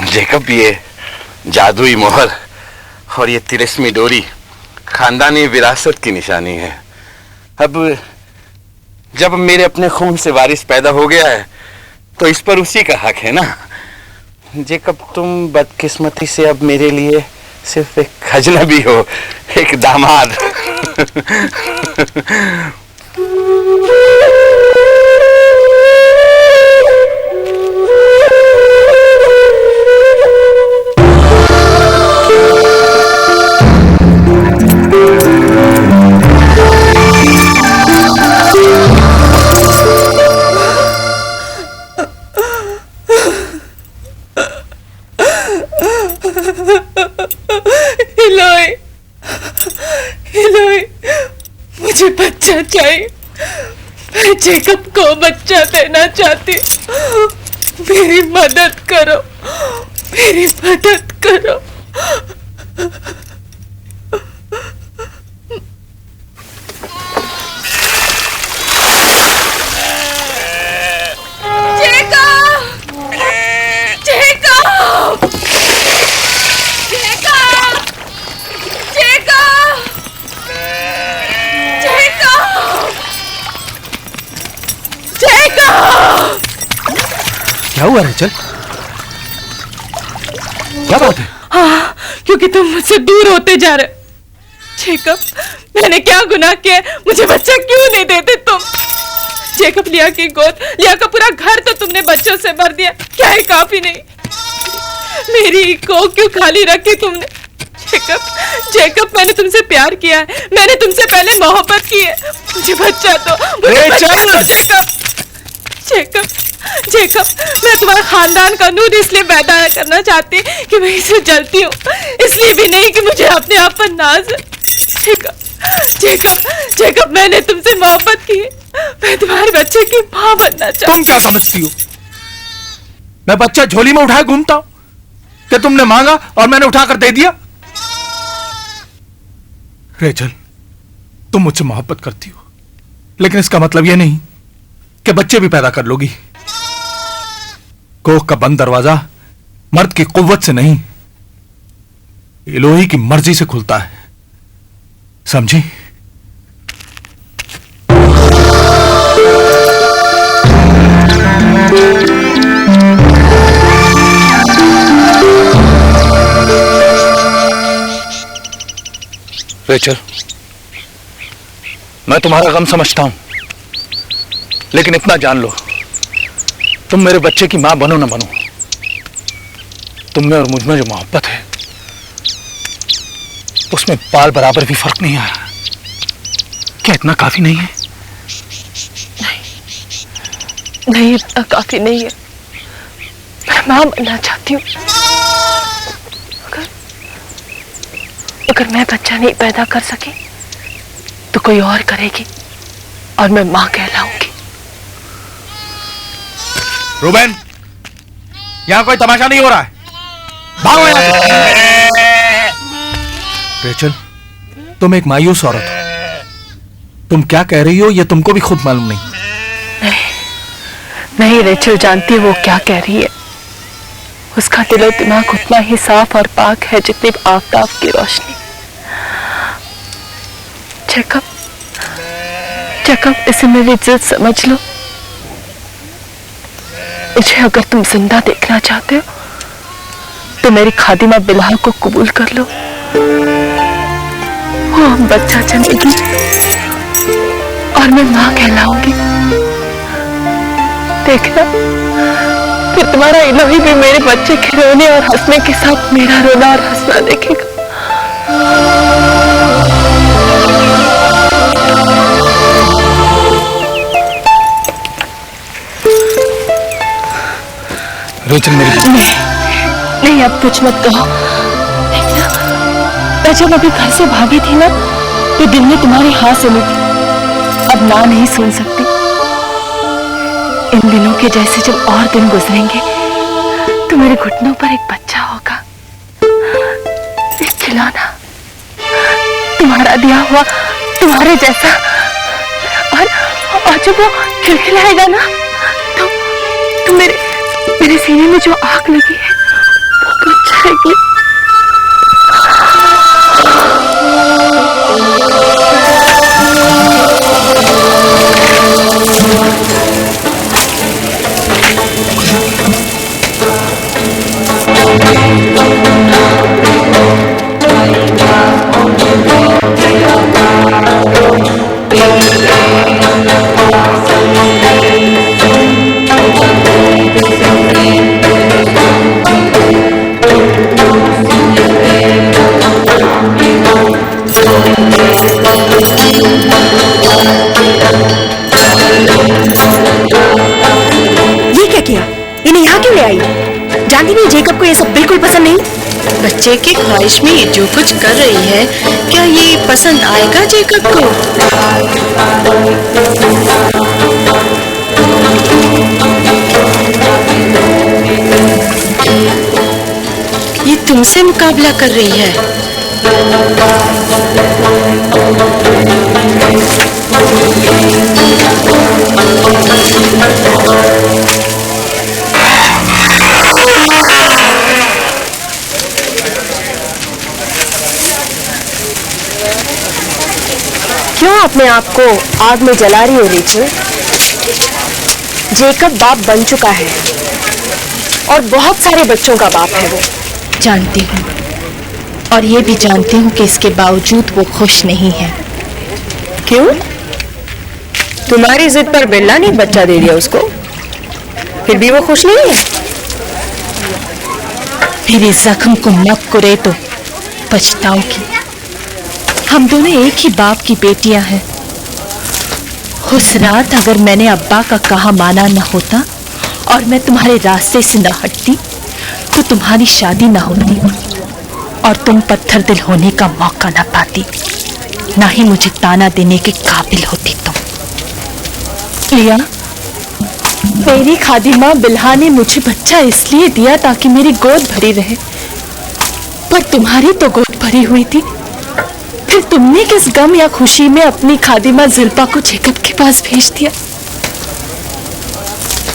Jacob, ये जादुई मोहर और ये तिरस्मी डोरी खानदानी विरासत की निशानी है। अब जब मेरे अपने खून से वारिस पैदा हो गया है तो इस पर उसी का हक है ना। जेकब, तुम बदकिस्मती से अब मेरे लिए सिर्फ एक अजनबी हो, एक दामाद। मुझे बच्चा चाहिए। मैं जेकब को बच्चा देना चाहती हूँ। मेरी मदद करो, मेरी मदद करो। क्या हुआ रेचल? क्या बात है? हाँ, क्योंकि तुम मुझसे दूर होते जा रहे। जेकब, मैंने क्या गुनाह किया? मुझे बच्चा क्यों नहीं देते तुम? जेकब, लिया की गोद, लिया का पूरा घर तो तुमने बच्चों से भर दिया। क्या है काफी नहीं? मेरी को क्यों खाली रखी तुमने? जेकब, जेकब, मैंने तुमसे प्यार किया है, मैंने तुमसे पहले मोहब्बत की है। मुझे बच्चा दो, मुझे बच्चा दो। जेकब, जेकब, जेकब, मैं तुम्हारे खानदान का नूर इसलिए पैदा करना चाहती कि मैं इसे जलती हूँ, इसलिए भी नहीं कि मुझे अपने आप पर नाज है। जेकब, जेकब, जेकब, मैंने तुमसे मोहब्बत की है। मैं तुम्हारे बच्चे की माँ बनना चाहती हूँ। तुम क्या समझती हो? मैं बच्चा झोली में उठाए घूमता हूँ कि तुमने मांगा और मैंने उठाकर दे दिया? रेचल, तुम मुझसे मोहब्बत करती हो, लेकिन इसका मतलब यह नहीं कि बच्चे भी पैदा कर लोगी। कोख का बंद दरवाजा मर्द की कुव्वत से नहीं, इलोही की मर्जी से खुलता है, समझी? रेचल, मैं तुम्हारा गम समझता हूं, लेकिन इतना जान लो, तुम मेरे बच्चे की मां बनो ना बनो, तुम में और मुझ में जो मोहब्बत है उसमें बाल बराबर भी फर्क नहीं आया। क्या इतना काफी नहीं है? नहीं, नहीं, इतना काफी नहीं है। मैं मां बनना चाहती हूँ। अगर मैं बच्चा नहीं पैदा कर सकी तो कोई और करेगी और मैं मां कहलाऊंगी। रूबेन, यहां कोई तमाशा नहीं हो रहा है, भागो यहां से। रेचल, तुम एक मायूस औरत हो, तुम क्या कह रही हो यह तुमको भी खुद मालूम नहीं। नहीं, रेचल जानती है वो क्या कह रही है। उसका दिलो दिमाग उतना ही साफ और पाक है जितनी आफताब की रोशनी। जेकब, जेकब, इसे मेरी इज्जत समझ लो। मुझे अगर तुम जिंदा देखना चाहते हो तो मेरी खादिमा बिलाल को कबूल कर लो। वो बच्चा जनेगी और मैं मां कहलाऊंगी। देखना, फिर तुम्हारा इलाही भी मेरे बच्चे के रोने और हंसने के साथ मेरा रोना और हंसना देखेगा। रेचल, मेरी नहीं, अब कुछ मत कहो। मैं जब अभी घर से भागी थी ना तो दिल में तुम्हारी हाँ सुनी थी, अब ना नहीं सुन सकती। इन दिनों के जैसे जब और दिन गुजरेंगे तो मेरे घुटनों पर एक बच्चा होगा, एक खिलौना, तुम्हारा दिया हुआ, तुम्हारे जैसा। और जब वो खिलखिलाएगा ना तो मेरे सीने में जो आग लगी है जाएगी। ये क्या किया? इन्हें यहाँ क्यों ले आई? जानती नहीं जेकब को ये सब बिल्कुल पसंद नहीं। बच्चे की ख्वाहिश में ये जो कुछ कर रही है, क्या ये पसंद आएगा जेकब को? ये तुमसे मुकाबला कर रही है। क्यों अपने आप को आग में जला रही हो रेचल? जेकब बाप बन चुका है और बहुत सारे बच्चों का बाप है वो। जानती हूँ, और ये भी जानती हूँ कि इसके बावजूद वो खुश नहीं है। क्यों? तुम्हारी जिद पर बिल्ला ने बच्चा दे दिया उसको, फिर भी वो खुश नहीं है? मेरे जख्म को मत कुरे तो पछताओगी। हम दोनों एक ही बाप की बेटियां हैं। उस रात अगर मैंने अब्बा का कहा माना न होता और मैं तुम्हारे रास्ते से न हटती तो तुम्हारी शादी न होती और तुम पत्थर दिल होने का मौका न पाती, ना ही मुझे ताना देने के काबिल होती तुम। लिया, मेरी खादिमा बिल्हा ने मुझे बच्चा इसलिए दिया ताकि मेरी गोद भरी रहे, पर तुम्हारी तो गोद भरी हुई थी। फिर तुमने किस गम या खुशी में अपनी खादिमा ज़िल्पा को जेकब के पास भेज दिया?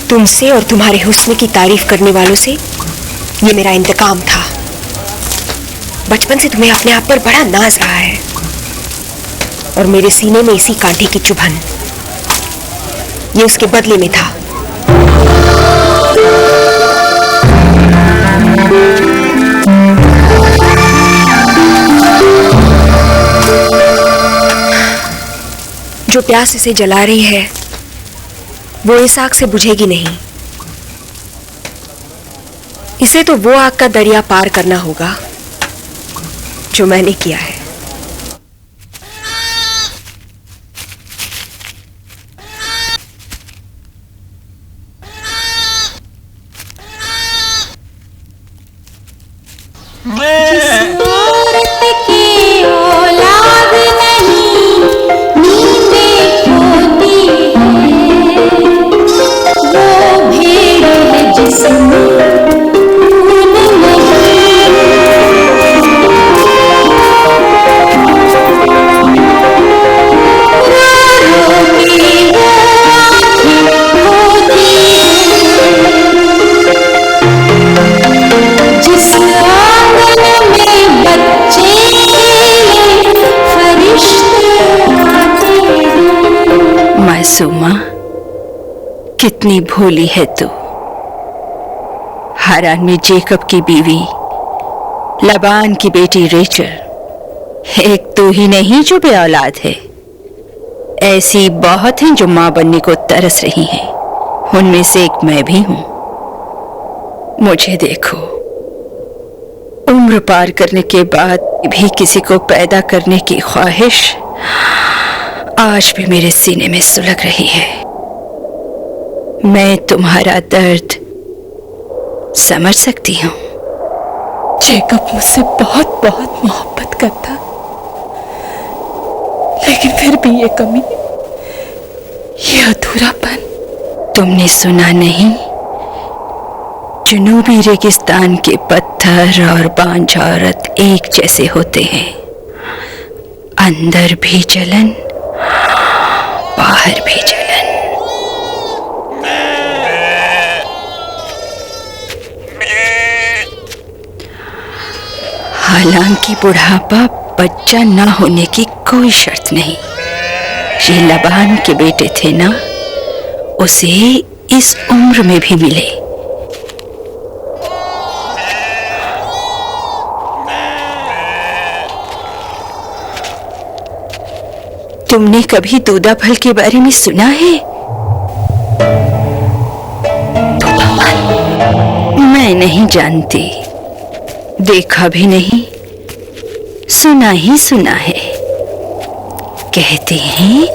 तुमसे और तुम्हारे हुस्न की तारीफ करने वालों से ये मेरा इंतकाम था। बचपन से तुम्हें अपने आप पर बड़ा नाज रहा है और मेरे सीने में इसी कांटे की चुभन ये उसके बदले में था। जो प्यास इसे जला रही है वो इस आग से बुझेगी नहीं। इसे तो वो आग का दरिया पार करना होगा जो मैंने किया है। मासूमा, कितनी भोली है तू। हारान में जेकब की बीवी, लबान की बेटी रेचल, एक तू ही नहीं जो बे औलाद है। ऐसी बहुत हैं जो मां बनने को तरस रही हैं। उनमें से एक मैं भी हूं। मुझे देखो, उम्र पार करने के बाद भी किसी को पैदा करने की ख्वाहिश आज भी मेरे सीने में सुलग रही है। मैं तुम्हारा दर्द समझ सकती हूँ। जेकब मुझसे बहुत बहुत मोहब्बत करता, लेकिन फिर भी ये कमी, ये अधूरापन। तुमने सुना नहीं? जुनूबी रेगिस्तान के पत्थर और बांझ औरत एक जैसे होते हैं। अंदर भी जलन, बाहर भी जलन। हालांकि बुढ़ापा बच्चा ना होने की कोई शर्त नहीं। ये लबान के बेटे थे ना, उसे इस उम्र में भी मिले। तुमने कभी दूधा फल के बारे में सुना है? मैं नहीं जानती, देखा भी नहीं, सुना ही सुना है। कहते हैं